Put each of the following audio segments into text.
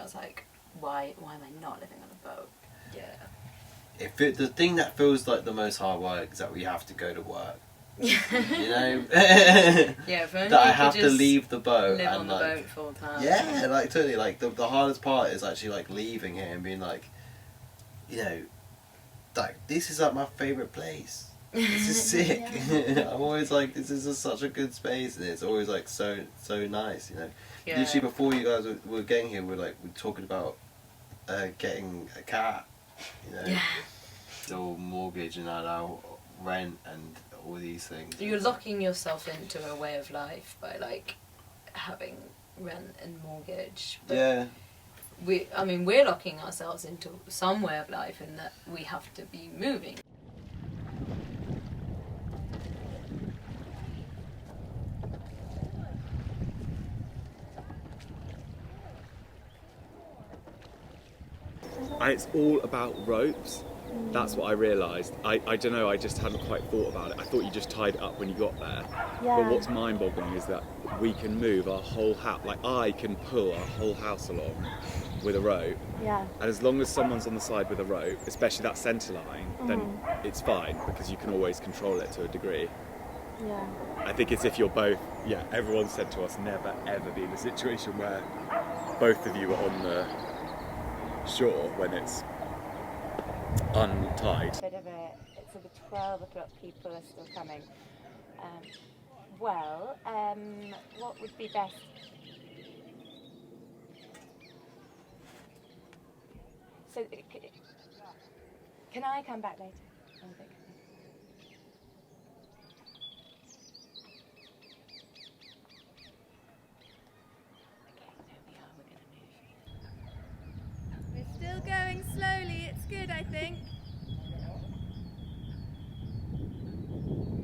was like, why am I not living on a boat? Yeah. The thing that feels like the most hard work is that we have to go to work. You know? Yeah, if only that I you have could to just leave the boat live and on the like, boat full time. yeah, like totally. Like the hardest part is actually like leaving here and being like, you know, like this is like my favourite place. This is sick. Yeah. I'm always like, this is such a good space, and it's always like so nice, you know. Yeah. Literally before you guys were getting here, we're talking about getting a cat, you know. Yeah. Still mortgage and now rent and all these things. You're locking yourself into a way of life by like having rent and mortgage. But yeah. we're locking ourselves into some way of life in that we have to be moving. It's all about ropes. That's what I realised. I don't know, I just hadn't quite thought about it. I thought you just tied it up when you got there. Yeah. But what's mind-boggling is that we can move our whole house, like I can pull our whole house along with a rope. Yeah. And as long as someone's on the side with a rope, especially that centre line, then it's fine because you can always control it to a degree. Yeah. I think it's if you're both, everyone said to us, never ever be in a situation where both of you are on the shore when it's untied. It's sort of 12 o'clock, people are still coming. What would be best? So, can I come back later? Okay, We're still going slowly, it's good, I think.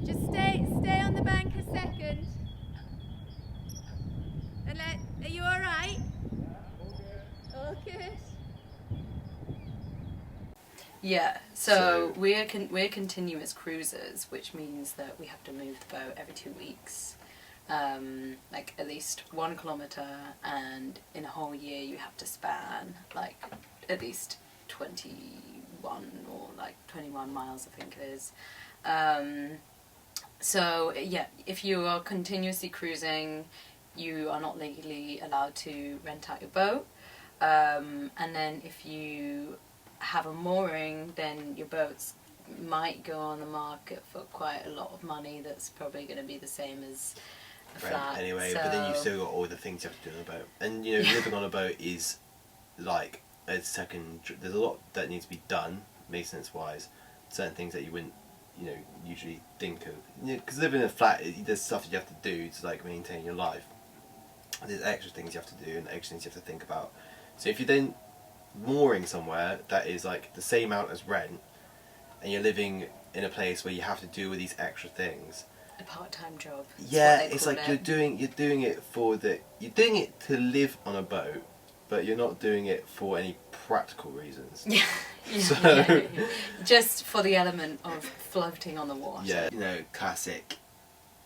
Just stay on the bank a second. And are you alright? All good. Yeah, so we're continuous cruisers, which means that we have to move the boat every 2 weeks, like at least 1 kilometre, and in a whole year you have to span like at least 21 or like 21 miles, I think it is. So yeah, if you are continuously cruising, you are not legally allowed to rent out your boat, and then if you have a mooring, then your boats might go on the market for quite a lot of money. That's probably going to be the same as a flat. Anyway, so... but then you've still got all the things you have to do on a boat, and you know, living on a boat is like a second. There's a lot that needs to be done, maintenance wise. Certain things that you wouldn't, you know, usually think of. Because living in a flat, there's stuff that you have to do to like maintain your life. There's extra things you have to do and extra things you have to think about. So if you're then mooring somewhere that is like the same amount as rent, and you're living in a place where you have to do with these extra things, a part-time job. Yeah, it's like you're doing it you're doing it to live on a boat, but you're not doing it for any practical reasons. Yeah, yeah. Just for the element of floating on the water. Yeah, you know, classic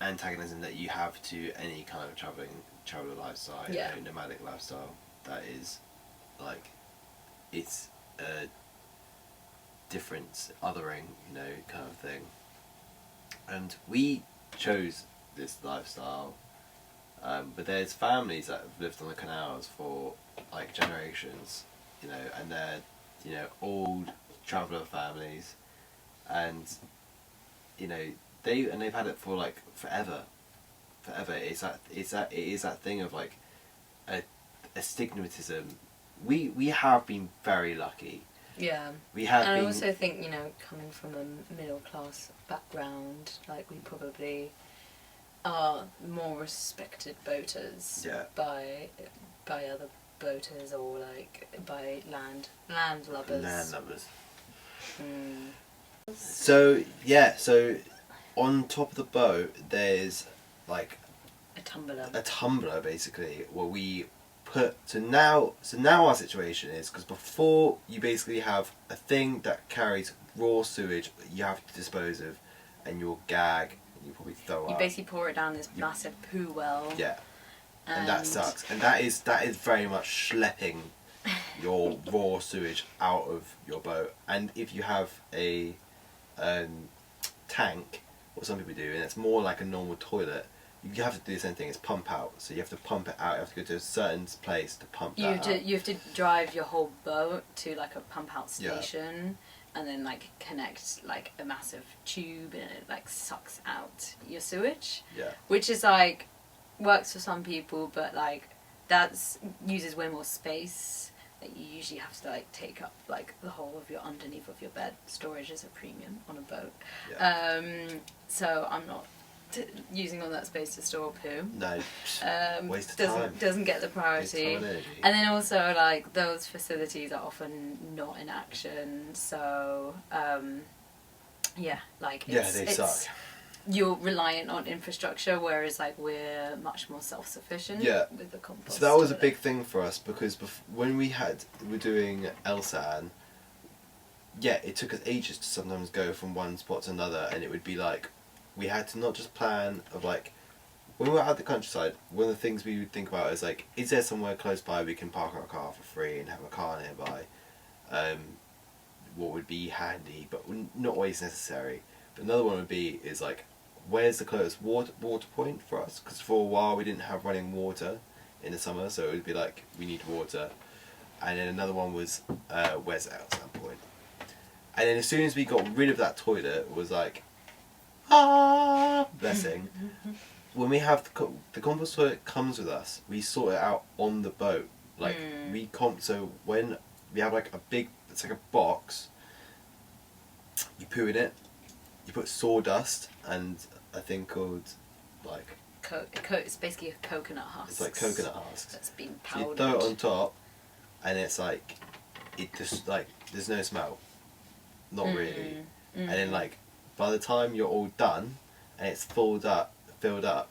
antagonism that you have to any kind of traveller lifestyle, you know, nomadic lifestyle. That is like, it's a different othering, you know, kind of thing. And we chose this lifestyle, but there's families that have lived on the canals for like generations, you know, and they're, you know, old traveller families, and you know, they've had it for like forever. It is that thing of like a stigmatism. We have been very lucky. Yeah. We have. And I also think, you know, coming from a middle class background, like we probably are more respected boaters by other boaters, or like by land lubbers. Land lubbers. Mm. So on top of the boat there's like a tumbler. A tumbler, basically, where we put. So now our situation is, because before you basically have a thing that carries raw sewage that you have to dispose of, and you'll gag and you probably throw up. You basically pour it down this massive poo well. Yeah. And that sucks. And that is very much schlepping your raw sewage out of your boat. And if you have a tank, what some people do, and it's more like a normal toilet, you have to do the same thing. It's pump out. So you have to pump it out. You have to go to a certain place to pump that out. You have to drive your whole boat to like a pump out station, and then like connect like a massive tube, and it like sucks out your sewage. Yeah. Which is like works for some people, but like that's uses way more space. Like you usually have to like take up like the whole of your underneath of your bed. Storage is a premium on a boat. Yeah. So I'm not using all that space to store poo. No. Waste of time. Doesn't get the priority. And then also like those facilities are often not in action. So they suck. You're reliant on infrastructure, whereas like we're much more self-sufficient with the compost. So that was a big thing for us because when we were doing Elsan, it took us ages to sometimes go from one spot to another, and it would be like we had to not just plan of like when we were out the countryside. One of the things we would think about is like, is there somewhere close by we can park our car for free and have a car nearby? What would be handy, but not always necessary. But another one would be is like, where's the closest water point for us? Because for a while we didn't have running water in the summer, so it would be like we need water. And then another one was where's the outside point? And then as soon as we got rid of that toilet, it was like blessing. When we have the compost toilet comes with us, we sort it out on the boat. Like so when we have like it's like a box, you poo in it. You put sawdust and a thing called like it's basically a coconut husk. It's like coconut husks. That's been So you powdered. throw it on top, and it's like it just like there's no smell, not really. And then like by the time you're all done and it's filled up, the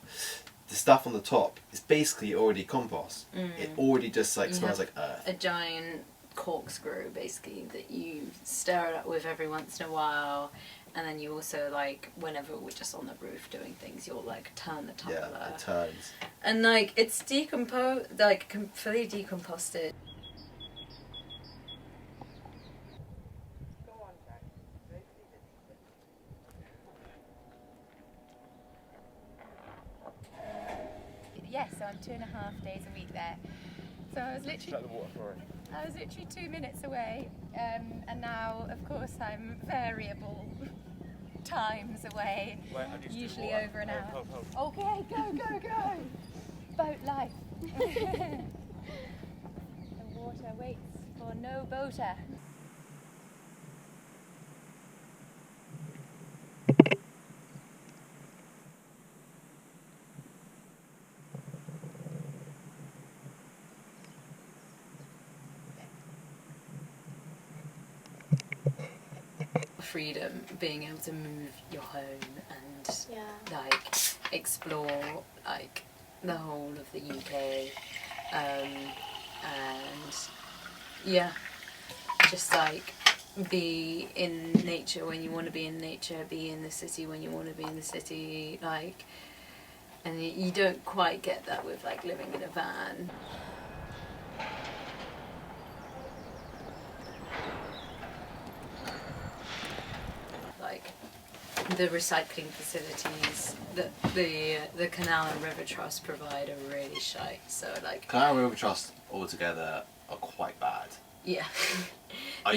stuff on the top is basically already compost. It already just like smells like earth. A giant corkscrew basically that you stir it up with every once in a while. And then you also, like, whenever we're just on the roof doing things, you'll, like, turn the tumbler. Yeah, it turns. And, like, it's fully decomposted. Yes, so I'm 2.5 days a week there. So I was literally 2 minutes away, and now, of course, I'm variable times away, usually over an hour. Okay, go! Boat life. The water waits for no boater. Freedom, being able to move your home and like explore like the whole of the UK, and just like be in nature when you want to be in nature, be in the city when you want to be in the city, like, and you don't quite get that with like living in a van. The recycling facilities that the Canal and River Trust provide are really shite. So like Canal and River Trust altogether are quite bad. Yeah. But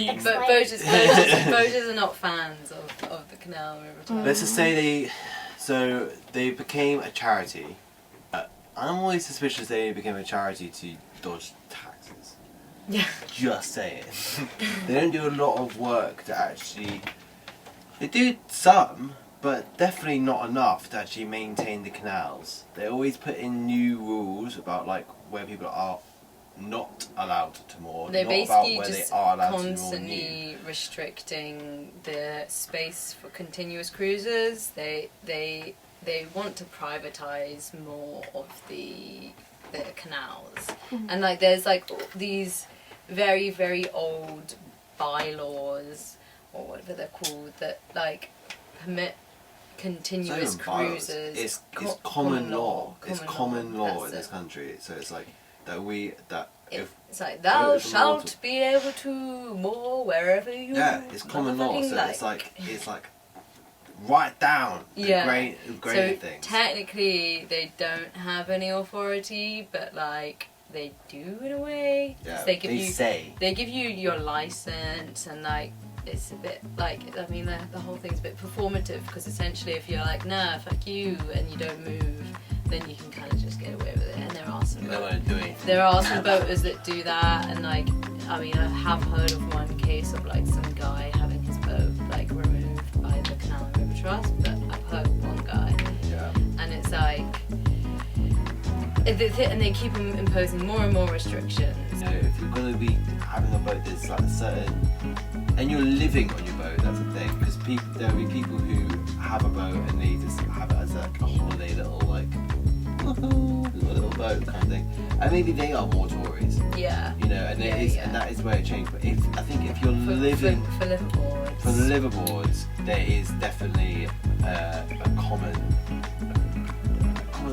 boaters are not fans of the Canal and River Trust. Let's just say they became a charity. I'm always suspicious they became a charity to dodge taxes. Yeah. Just saying. They don't do a lot of work to actually. They do some, but definitely not enough to actually maintain the canals. They always put in new rules about like where people are not allowed to moor, They're not basically about where just they are allowed to moor constantly restricting the space for continuous cruises. They want to privatise more of the canals, and like there's like these very, very old bylaws or whatever they're called that like permit continuous cruises. It's common law. It's common law in this country. So it's like that It's like, thou if the shalt laws- be able to moor wherever you Yeah, it's common law, motherfucking so it's like write down the great so things. technically they don't have any authority, but like they do in a way. 'Cause Yeah, they give they give you your license, and like it's a bit like, I mean, the whole thing's a bit performative, because essentially if you're like, nah, fuck you, and you don't move, then you can kind of just get away with it. And there are some You don't want to do anything. there are some boaters that do that, and like, I mean, I have heard of one case of like some guy having his boat like removed by the Canal and River Trust, but I've heard of one guy, Yeah. and it's like, and they keep imposing more and more restrictions. You know, if you're going to be having a boat that's like a certain, and you're living on your boat, that's the thing. Because there will be people who have a boat and they just have it as like a holiday little like, woohoo, a little boat kind of thing. And maybe they are more Tories, Yeah. you know, and and that is where it changed. But I think if you're living for liveaboards. for the liveaboards, there is definitely a common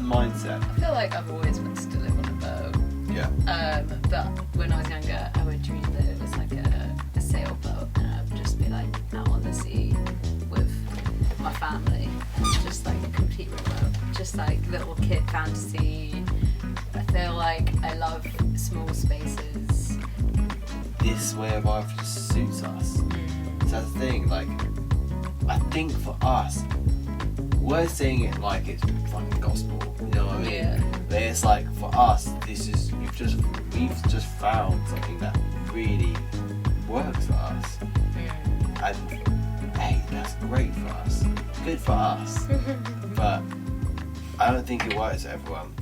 mindset. I feel like I've always wanted to live on a boat. Yeah. But when I was younger, I would dream that it was like a sailboat, and I would just be like out on the sea with my family, just like a complete remote, just like little kid fantasy. I feel like I love small spaces. This way of life just suits us. So that's the thing, like, I think for us, we're saying it like it's fucking gospel, you know what I mean? Yeah. But it's like, for us, we've just found something that really works for us. And hey, that's great for us. Good for us. But I don't think it works for everyone.